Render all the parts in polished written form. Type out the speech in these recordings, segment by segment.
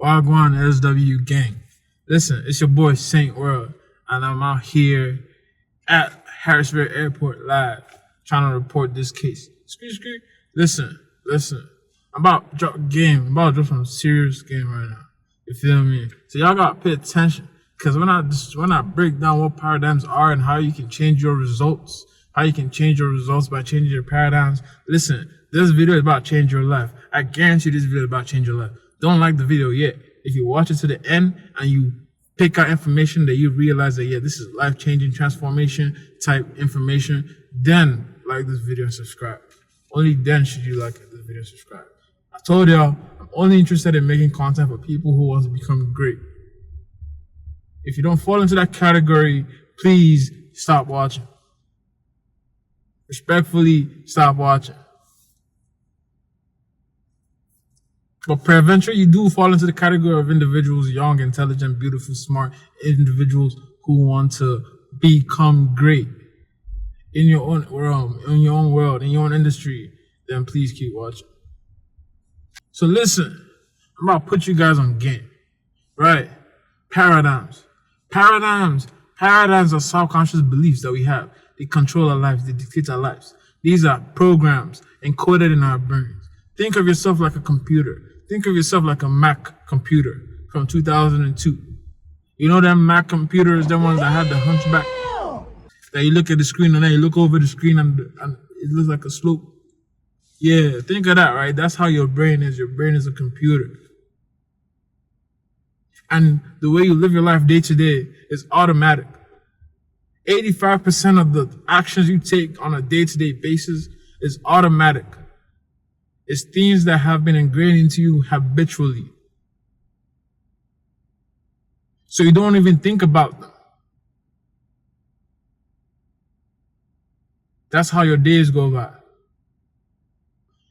Wagwan SW gang. Listen, it's your boy Saint World, and I'm out here at Harrisburg Airport live trying to report this case. Screw. Listen. I'm about to drop game. I'm about to drop some serious game right now. You feel me? So y'all gotta pay attention, because when I break down what paradigms are and how you can change your results, by changing your paradigms. Listen, this video is about to change your life. I guarantee this video is about to change your life. Don't like the video yet. If you watch it to the end and you pick out information that you realize that, yeah, this is life-changing transformation type information, then like this video and subscribe. Only then should you like this video and subscribe. I told y'all, I'm only interested in making content for people who want to become great. If you don't fall into that category, please stop watching. Respectfully, stop watching. But peradventure, you do fall into the category of individuals, young, intelligent, beautiful, smart individuals who want to become great in your own realm, in your own world, in your own industry, then please keep watching. So listen, I'm about to put you guys on game, right? Paradigms are subconscious beliefs that we have. They control our lives, they dictate our lives. These are programs encoded in our brains. Think of yourself like a computer. Think of yourself like a Mac computer from 2002. You know them Mac computers, them ones that had the hunchback? That you look at the screen and then you look over the screen and it looks like a slope. Yeah, think of that, right? That's how your brain is. Your brain is a computer. And the way you live your life day to day is automatic. 85% of the actions you take on a day-to-day basis is automatic. It's things that have been ingrained into you habitually. So you don't even think about them. That's how your days go by.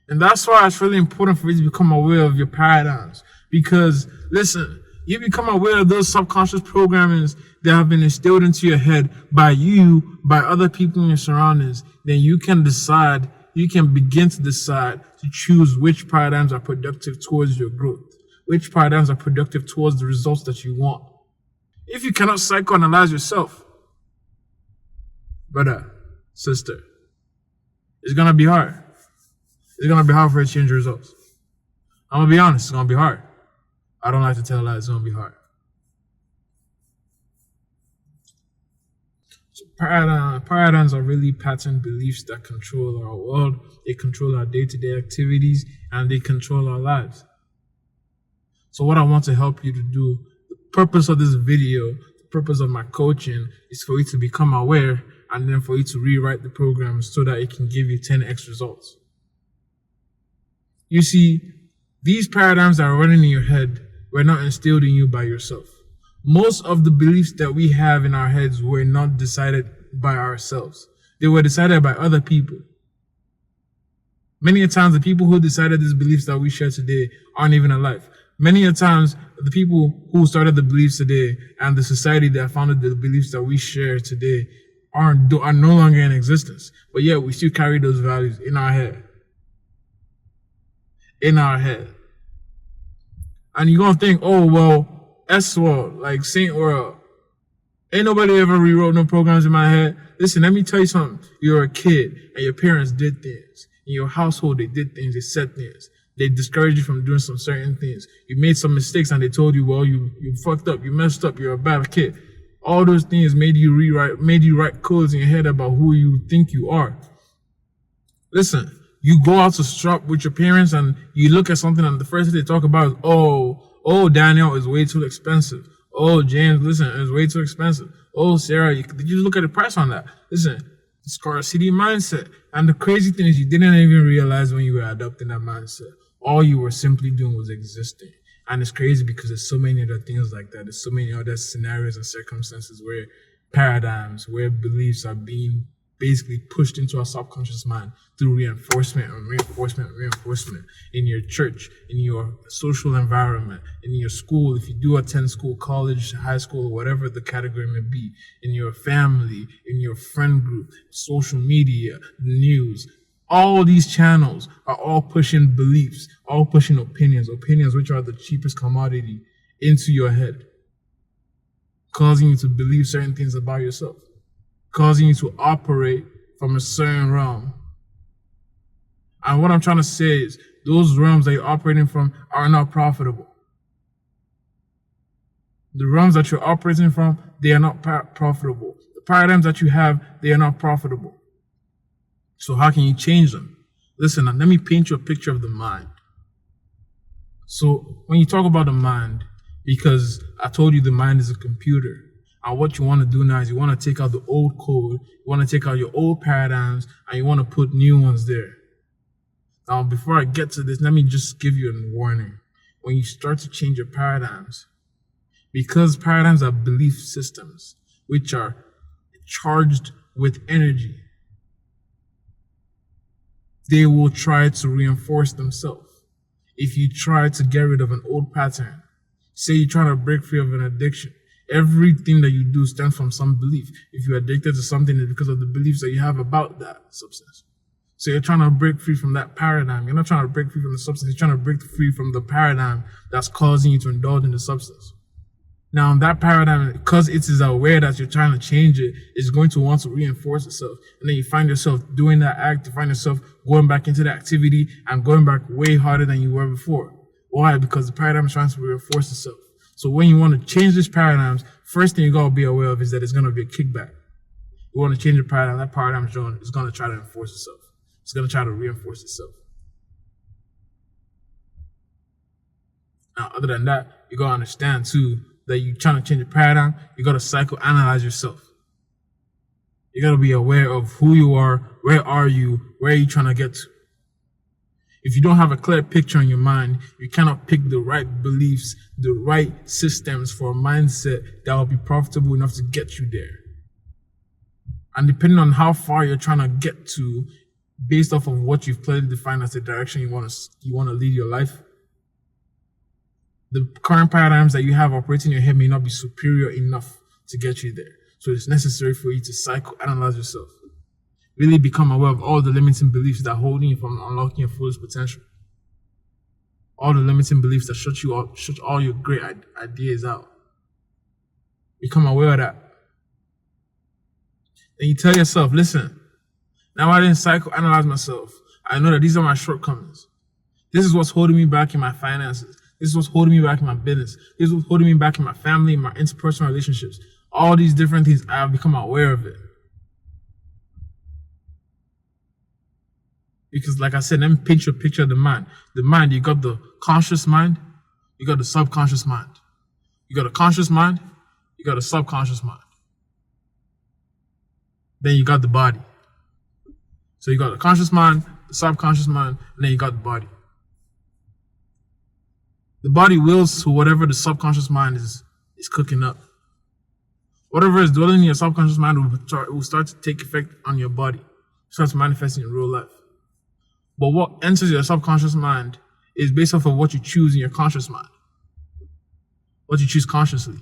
And that's why it's really important for you to become aware of your paradigms. Because, listen, you become aware of those subconscious programmings that have been instilled into your head by you, by other people in your surroundings, then you can begin to decide to choose which paradigms are productive towards your growth, which paradigms are productive towards the results that you want. If you cannot psychoanalyze yourself, brother, sister, it's going to be hard. It's going to be hard for you to change your results. I'm going to be honest, it's going to be hard. I don't like to tell lies, it's going to be hard. So paradigms are really pattern beliefs that control our world, they control our day-to-day activities, and they control our lives. So what I want to help you to do, the purpose of this video, the purpose of my coaching, is for you to become aware and then for you to rewrite the program so that it can give you 10x results. You see, these paradigms that are running in your head were not instilled in you by yourself. Most of the beliefs that we have in our heads were not decided by ourselves. They were decided by other people. Many a times, the people who decided these beliefs that we share today aren't even alive. Many a times, the people who started the beliefs today and the society that founded the beliefs that we share today are no longer in existence. But yet, we still carry those values in our head. In our head. And you're going to think, oh, well, S-World, like Saint World. Ain't nobody ever rewrote no programs in my head. Listen, let me tell you something. You're a kid and your parents did things. In your household, they did things, they said things. They discouraged you from doing some certain things. You made some mistakes and they told you, well, you fucked up, you messed up, you're a bad kid. All those things made you write codes in your head about who you think you are. Listen. You go out to shop with your parents and you look at something and the first thing they talk about is, oh, Daniel, is way too expensive. Oh, James, listen, it's way too expensive. Oh, Sarah, did you look at the price on that? Listen, scarcity mindset. And the crazy thing is you didn't even realize when you were adopting that mindset. All you were simply doing was existing. And it's crazy because there's so many other things like that. There's so many other scenarios and circumstances where paradigms, where beliefs are being basically pushed into our subconscious mind through reinforcement in your church, in your social environment, in your school, if you do attend school, college, high school, whatever the category may be, in your family, in your friend group, social media, news, All these channels are all pushing beliefs, all pushing opinions which are the cheapest commodity into your head, causing you to believe certain things about yourself, causing you to operate from a certain realm. And what I'm trying to say is those realms that you're operating from are not profitable. The realms that you're operating from, they are not profitable. The paradigms that you have, they are not profitable. So how can you change them? Listen, let me paint you a picture of the mind. So when you talk about the mind, because I told you the mind is a computer, and what you want to do now is you want to take out the old code, you want to take out your old paradigms, and you want to put new ones there. Now, before I get to this, let me just give you a warning. When you start to change your paradigms, because paradigms are belief systems, which are charged with energy, they will try to reinforce themselves. If you try to get rid of an old pattern, say you're trying to break free of an addiction, everything that you do stems from some belief. If you're addicted to something, it's because of the beliefs that you have about that substance. So you're trying to break free from that paradigm. You're not trying to break free from the substance. You're trying to break free from the paradigm that's causing you to indulge in the substance. Now, that paradigm, because it is aware that you're trying to change it, is going to want to reinforce itself. And then you find yourself doing that act, you find yourself going back into the activity and going back way harder than you were before. Why? Because the paradigm is trying to reinforce itself. So when you want to change these paradigms, first thing you got to be aware of is that it's going to be a kickback. You want to change the paradigm, that paradigm is going to try to enforce itself. It's going to try to reinforce itself. Now, other than that, you got to understand too, that you're trying to change the paradigm, you got to psychoanalyze yourself. You got to be aware of who you are, where are you trying to get to. If you don't have a clear picture in your mind, you cannot pick the right beliefs, the right systems for a mindset that will be profitable enough to get you there. And depending on how far you're trying to get to, based off of what you've clearly defined as the direction you want to lead your life, the current paradigms that you have operating in your head may not be superior enough to get you there. So it's necessary for you to psychoanalyze yourself. Really become aware of all the limiting beliefs that are holding you from unlocking your fullest potential. All the limiting beliefs that shut all your great ideas out. Become aware of that. Then you tell yourself, listen, now I didn't psychoanalyze myself. I know that these are my shortcomings. This is what's holding me back in my finances. This is what's holding me back in my business. This is what's holding me back in my family, in my interpersonal relationships. All these different things, I have become aware of it. Because like I said, let me paint you a picture of the mind. The mind, you got the conscious mind, you got the subconscious mind. You got a conscious mind, you got a subconscious mind. Then you got the body. So you got the conscious mind, the subconscious mind, and then you got the body. The body wills to whatever the subconscious mind is cooking up. Whatever is dwelling in your subconscious mind will start to take effect on your body. Start to manifest in real life. But what enters your subconscious mind is based off of what you choose in your conscious mind. What you choose consciously.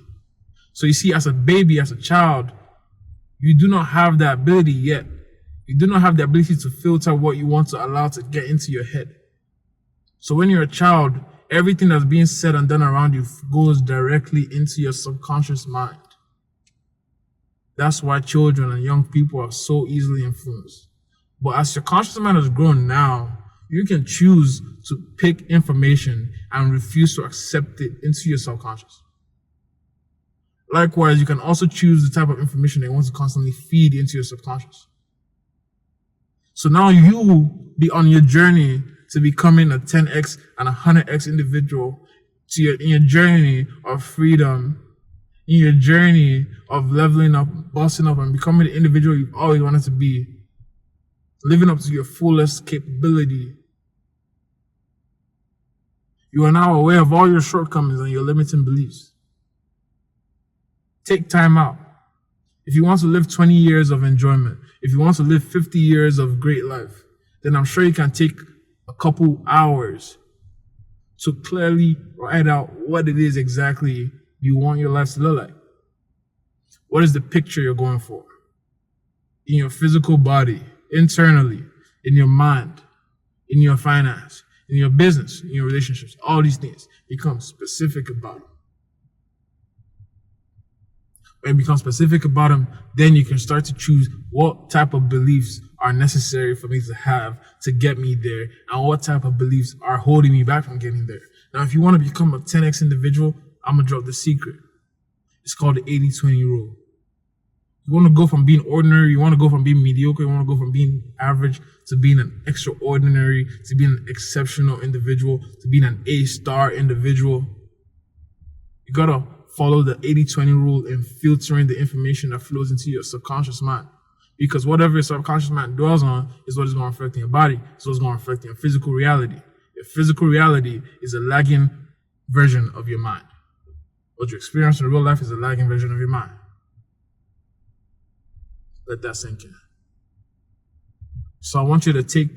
So you see, as a baby, as a child, you do not have that ability yet. You do not have the ability to filter what you want to allow to get into your head. So when you're a child, everything that's being said and done around you goes directly into your subconscious mind. That's why children and young people are so easily influenced. But as your conscious mind has grown now, you can choose to pick information and refuse to accept it into your subconscious. Likewise, you can also choose the type of information that you want to constantly feed into your subconscious. So now you will be on your journey to becoming a 10x and a 100x individual in your journey of freedom, in your journey of leveling up, busting up, and becoming the individual you've always wanted to be, living up to your fullest capability. You are now aware of all your shortcomings and your limiting beliefs. Take time out. If you want to live 20 years of enjoyment, if you want to live 50 years of great life, then I'm sure you can take a couple hours to clearly write out what it is exactly you want your life to look like. What is the picture you're going for? In your physical body, internally, in your mind, in your finance, in your business, in your relationships, all these things. Become specific about them. When you become specific about them, then you can start to choose what type of beliefs are necessary for me to have to get me there, and what type of beliefs are holding me back from getting there. Now, if you want to become a 10x individual, I'm going to drop the secret. It's called the 80-20 rule. You want to go from being ordinary, you want to go from being mediocre, you want to go from being average to being an extraordinary, to being an exceptional individual, to being an A-star individual. You got to follow the 80-20 rule in filtering the information that flows into your subconscious mind. Because whatever your subconscious mind dwells on is what is going to affect your body, is what is going to affect your physical reality. Your physical reality is a lagging version of your mind. What you experience in real life is a lagging version of your mind. Let that sink in. So I want you to take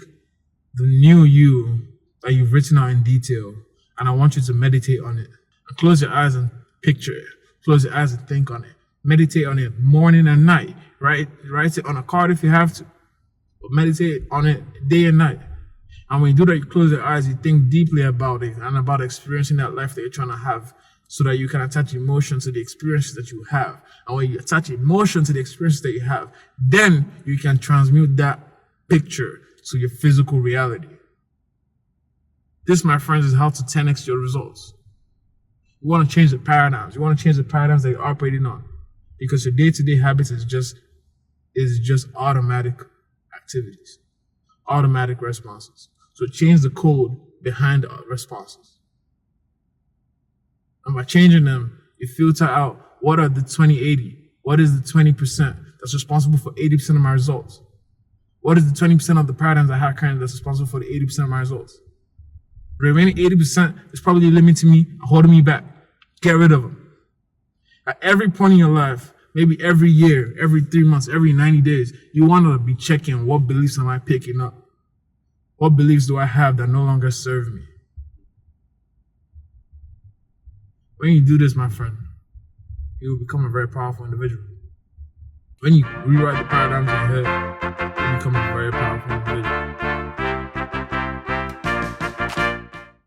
the new you that you've written out in detail, and I want you to meditate on it. And close your eyes and picture it. Close your eyes and think on it. Meditate on it morning and night. Write it on a card if you have to. But meditate on it day and night. And when you do that, you close your eyes, you think deeply about it and about experiencing that life that you're trying to have, so that you can attach emotion to the experiences that you have. And when you attach emotion to the experiences that you have, then you can transmute that picture to your physical reality. This, my friends, is how to 10x your results. You want to change the paradigms. You want to change the paradigms that you're operating on, because your day-to-day habits is just automatic activities, automatic responses. So change the code behind the responses. And by changing them, you filter out what are the 20-80. What is the 20% that's responsible for 80% of my results? What is the 20% of the paradigms I have currently that's responsible for the 80% of my results? The remaining 80% is probably limiting me, holding me back. Get rid of them. At every point in your life, maybe every year, every 3 months, every 90 days, you want to be checking, what beliefs am I picking up? What beliefs do I have that no longer serve me? When you do this, my friend, you will become a very powerful individual. When you rewrite the paradigms in your head, you become a very powerful individual.